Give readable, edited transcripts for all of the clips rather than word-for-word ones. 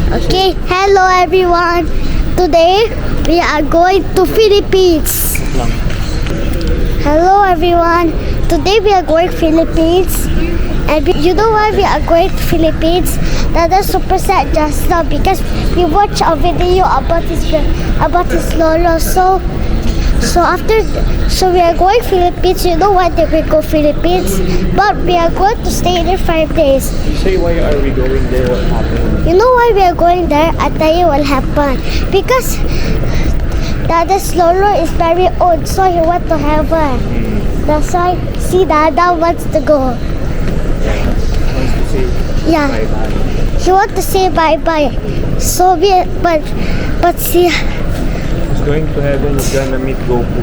Okay, hello everyone. Today we are going to Philippines. Hello everyone. Today we are going Philippines. And you know why we are going to Philippines? That is super sad just now because we watched a video about his lolo. So we are going Philippines. You know why they will go Philippines? But we are going to stay there 5 days. Say why are we going there? What happened? You know why we are going there? I tell you what happened. Because Dada's lolo is very old, so he went to heaven. That's why, see, Dada wants to go. Wants to say Yeah. bye-bye. He wants to say bye-bye. So but see, He's going to heaven. He's gonna meet Goku.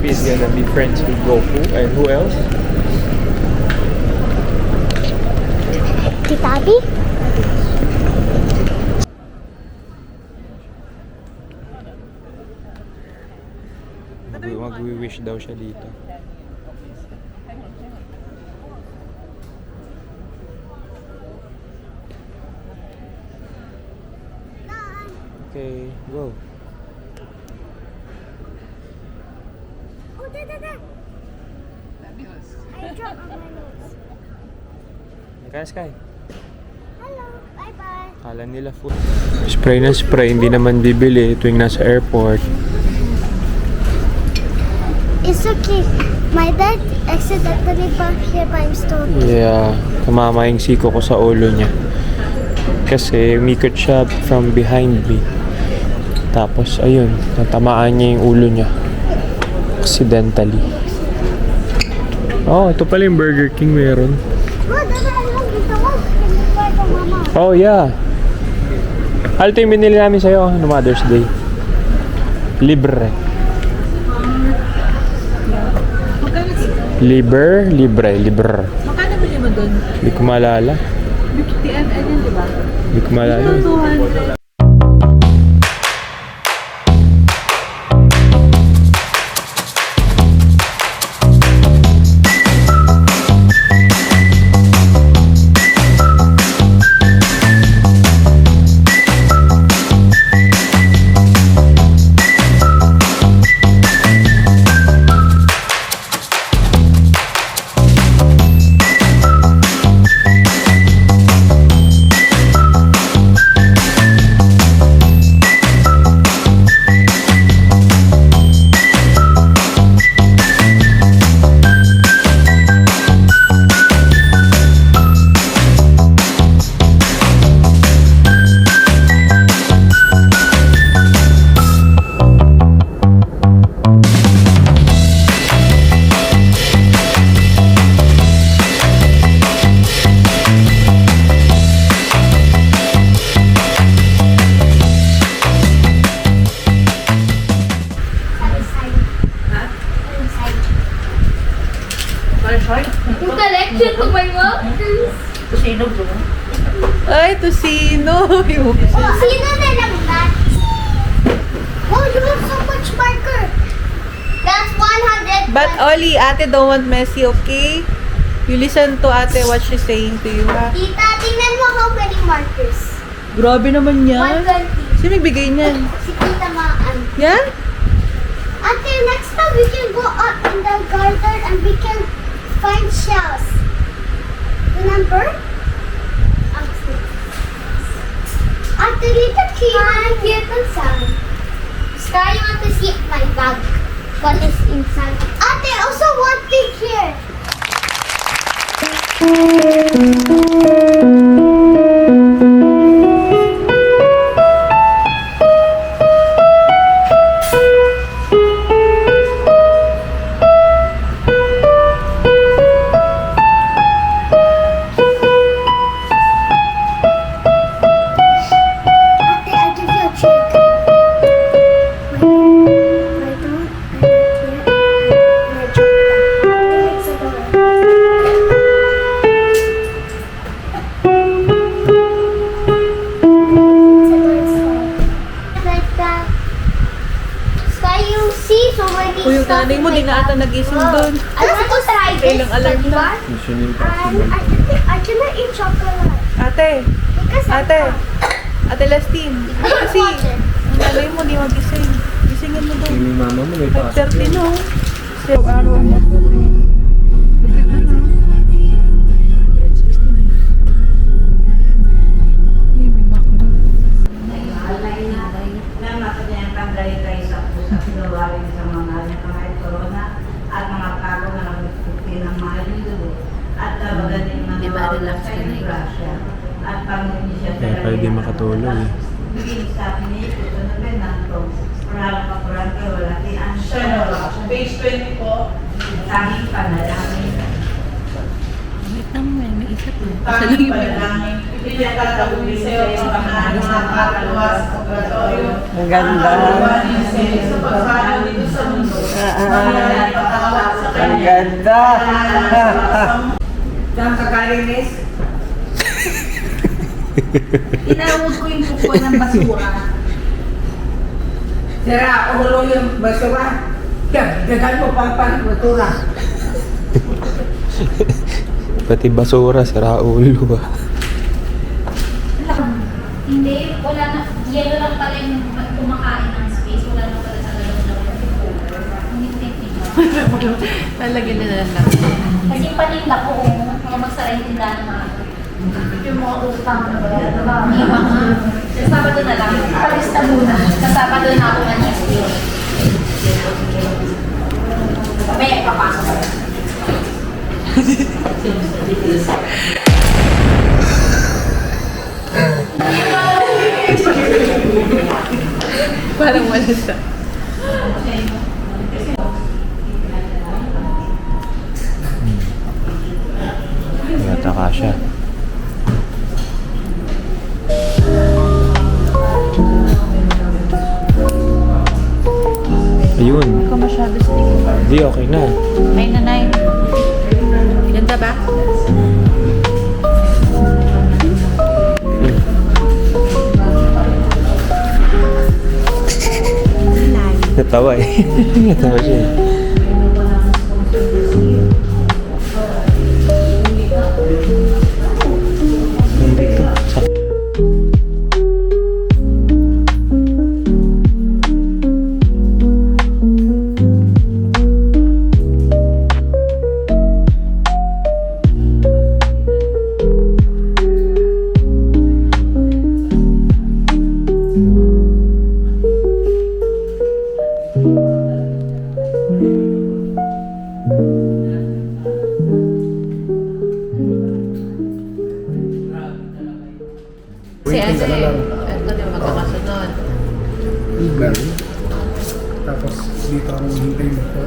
He's gonna be friends with Goku. And who else? Tita Abby? Mag-wish daw siya dito. Okay, go. Oh, Dada. I dropped on my nose. Sky. Hello, bye-bye. Kala nila food. Spray na spray, hindi naman bibili tuwing nasa airport. It's okay. My dad accidentally bumped here by stone. Yeah, tumama yung siko ko sa ulo niya. Kasi umikot siya from behind me. Tapos ayun, natamaan niya yung ulo niya. Accidentally. Oh, ito pala yung Burger King meron. Oh, Dada, I love this one. Can you buy for Mama? Oh, yeah. Ito yung binili namin sa'yo no Mother's Day. Libre. Libre. Magkano bili mo doon? Hindi ko maalala. 50 ml yun, di ba? Hindi ko maalala. 200. Yung collection to my mom. Ay, tosino. Sino na lang that? Oh, you have so much marker. That's 100. But Oli, ate don't want messy, okay? You listen to ate what she's saying to you, ha? Tita, tingnan mo how many markers. Grabe naman yan. 120. Sino nagbigay niyan? Si Tita Maan. Yan? Ate, next time we can go up in the garden and we can find shells. Remember? Ate, little key. Hi, here the sun. Sky, you want to see my bag? What is inside? Ate, also one thing here. O yung nanay mo, di na ata nagising doon. Let's go try like Kailang this, alarm like na? that. Mission And impossible. I cannot eat chocolate. Ate, Because of ate, that. ate Lastin. Kasi, ang nanay mo di magising. Gisingin mo daw. Yung mama mo may pasok. 5:30 no? So, araw mo. Kaya pala di makatulog eh. Page 20 po. Tanging panalangin. May isa po. Tanging panalangin. Ipinagkakauwi sa iyo ang pangalan ng mga kaluwas sa pagkatoyo. Ang ganda. Sa pagpanaw dito sa mundo. Pangalan ng pagkawat sa Ang kanya. ganda. Ang kakarinis. Tinawag ko yung pupo ng basura. Sira, ulo yung basura. Dagan mo pa pa basura. Pati basura, sira ulo ah. Hindi, wala na. Yellow lang pala yung kumakain ng space. Wala na pala sa lalaw-law. Talagyan na lang. Kasi yung paninda ko, mga magsara yung tindahan ng mga yung mga utang na ba? Yung mga, sa Sabado na lang. Palista muna. Sa Sabado na ako na next year. May papasok ko. Parang wala siya. Nataka siya. Ayun. Hindi ko masyado sa tingin. Di, okay na. Ay, nanay. Ganda ba? Natawa eh. Natawa siya eh. Nandito. Si Ate, ito din magkakasunod. Uber. Tapos dito ako hintay mo po.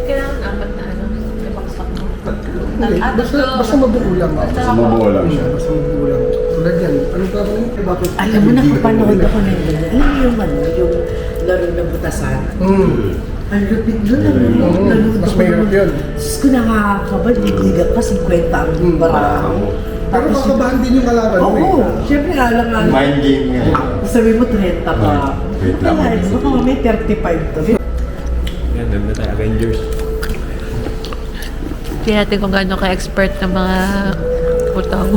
Kailangan apat na ano, ibaksak mo. Basta mabuo lang. Basta mabuo lang siya. Basta mabuo lang. Tulad yan. Ano ba bang bakit? Alam mo, nakapanood ako ng ganyan. Alam mo yung ano, yung laro na butasan. Ang lupit doon, nanonood Mas ako mahirap ng- yun. Diyos ko nakakabal, gigigat pa 50 ang barang. Pero kakabahan din yung kalaban mo Oo, eh. syempre alam nga. Mind game nga. Sabi mo 30 pa. Wait lang. Kaya, baka may 35 to. Yan, doon na tayo. Avengers. Tingnan natin kung gaano ka-expert ng mga utang.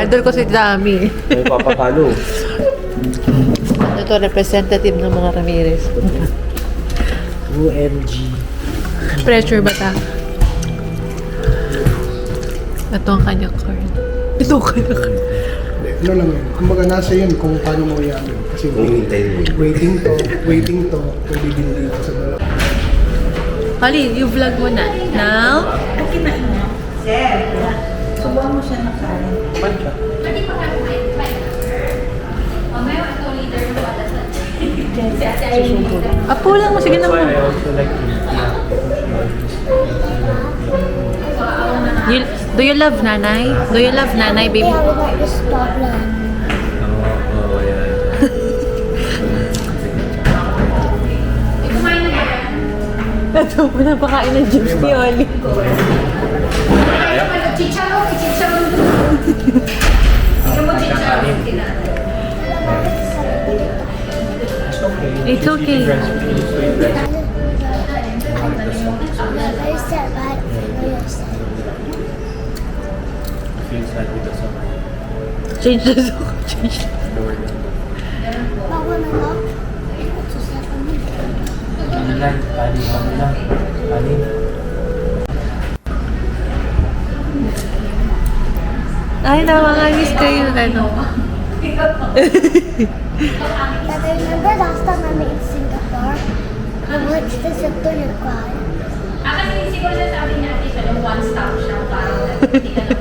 Idol ko si Dami. May papapalo. Ito, representative ng mga Ramirez. OMG. Pressure ba ta? Ito ang kanyang card. Ito ang kanyang card. Ano lang yun. Kumbaga nasa yun kung paano mo yan. Kasi hintayin mo. waiting to, pwede din dito sa dalawa. Holly, you vlog mo na. Now? Subuhan mo siya ng kanin. Hindi pa kami may. Mamaya ito leader mo pala sa si Ate Irene. Apo lang mo. Sige na mo. I also like Do you love nanay? Do you love nanay, baby? Yeah, we got this problem. Oo, yan. Kumain na ba yan? Ito, pinapakain ng chips ni Oli. Chicharo, chicharo. Ikaw mo chicharo. It's okay. Very sad, but very sad. Feels like with the summer. Change the song. Change. Lower down. Bawal na lang. Susapan mo. Ano lang? Kali kami lang. Kali. Ay, nakakamiss ko yung ano. But I remember last time I'm in Singapore, I watched the September cry. Kasi siguro siya sabi niya, siya yung one-stop siya. Parang hindi ka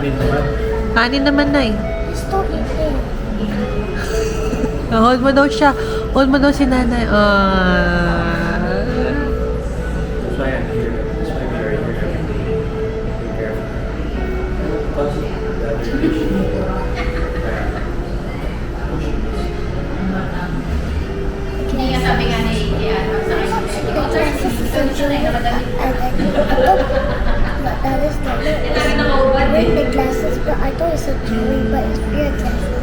Kanin naman. Kanin naman na eh. Stop eating. Hold mo daw siya. Hold mo daw si nanay. That's why I'm here. That's why we are here every day. Be careful. Because the other issue. Hindi nga sabi nga ni Ian, sa akin, ikaw sir, siya na yung namadali. But that is the Lagi nakaubad I eh. wear the glasses, but I thought it's a jewelry, but it's beer glasses.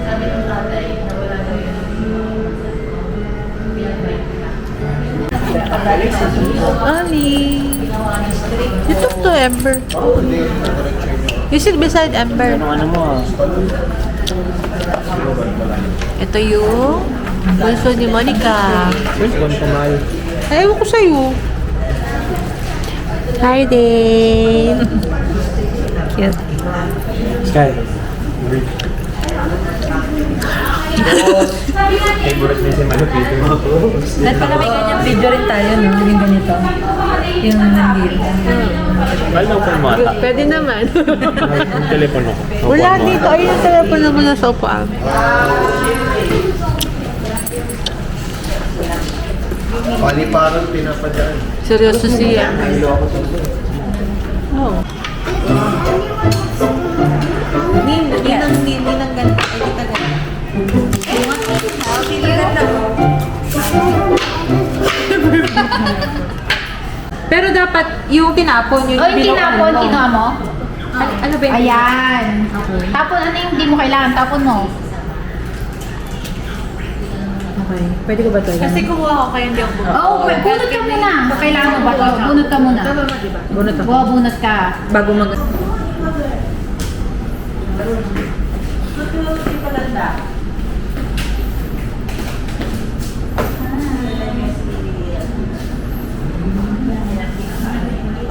Sabi ng tatay, nawala daw yun. Ali. You talk to Ember. You sit beside Ember. Ano mo ah? Ito yung bunso ni Monica. First one kumal. Ay, ewan ko sa'yo. Hi, Dane. Cute. Sky. Breathe. Favorite niya si Malupito mo. At pala may ganyang video rin tayo, no? Yung ganito. Yung nandito. Mahal na upuan mo ata. Pwede naman. Yung telepono ko. Wala dito. Ayun yung telepono mo na sa upuan. Pali parang pinapadaan. Seryoso siya. Oh. Ninang ganito. Ay, kita ganito. Pero dapat yung tinapon, yung O, yung tinapon, kinuha mo? Ano ba yun? Ayan. Tapon, ano yung hindi mo kailangan? Tapon mo. Okay. Pwede ko ba ito? Kasi kumuha ko kaya hindi ako bumaba. Oo, bunot ka muna. Kailangan mo ba ito? Bunot ka muna. Bunot ako. Bunot ka. Bago mag...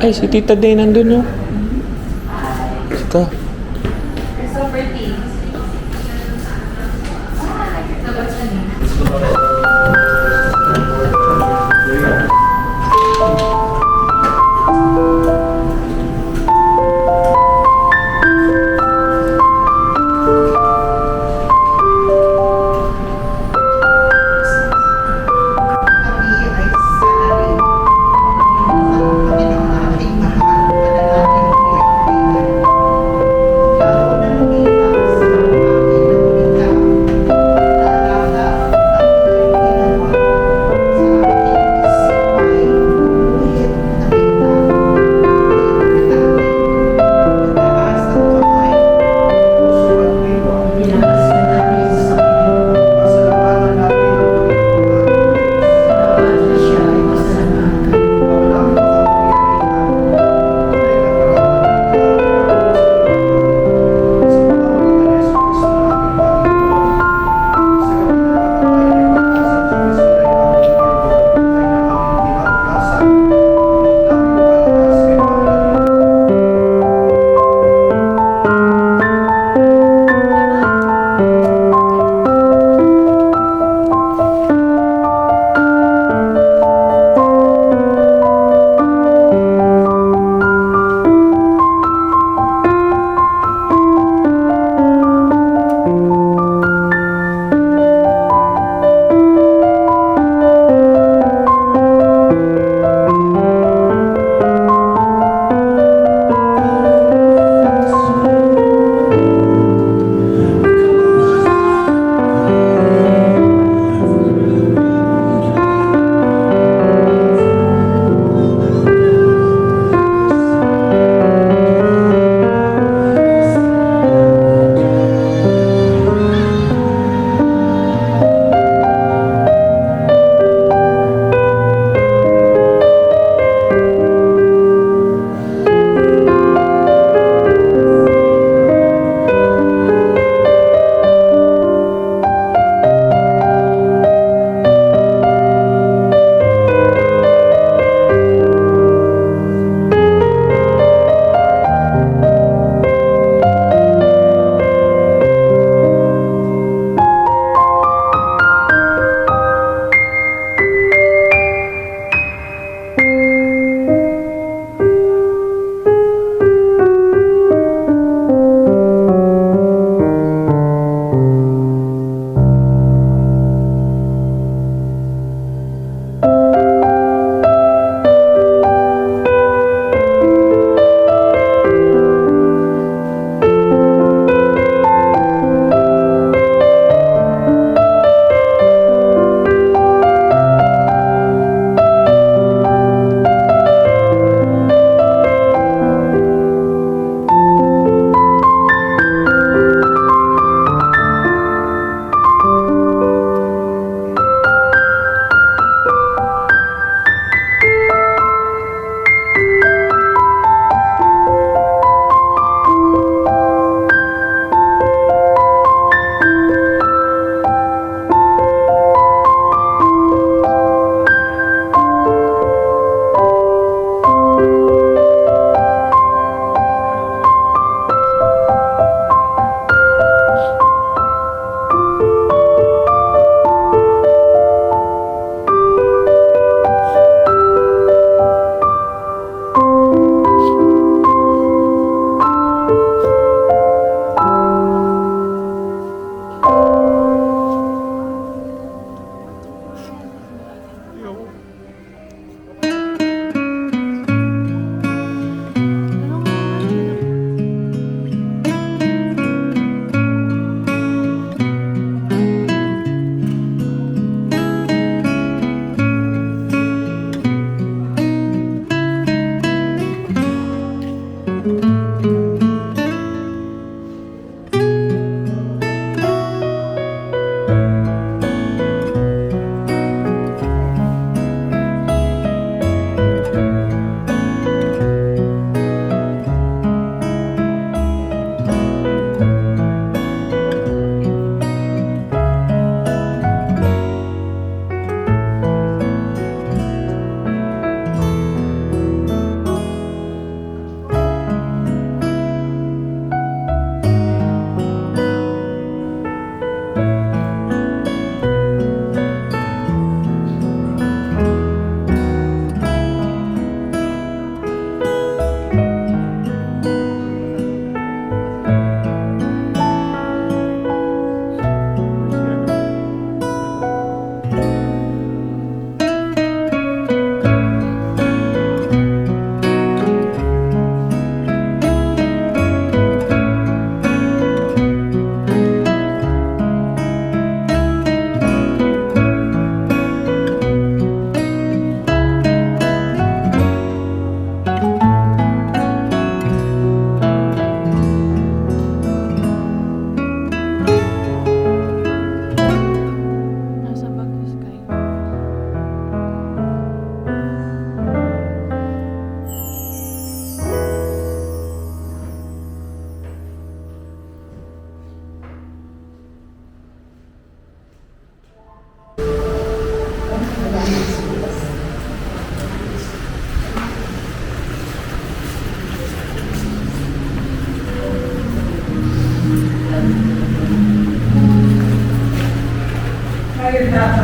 Ay, si Tita Day nandun, no? Sika. Kami ay sana rin kami ng ating mahal, manalangin po. Kaya dapat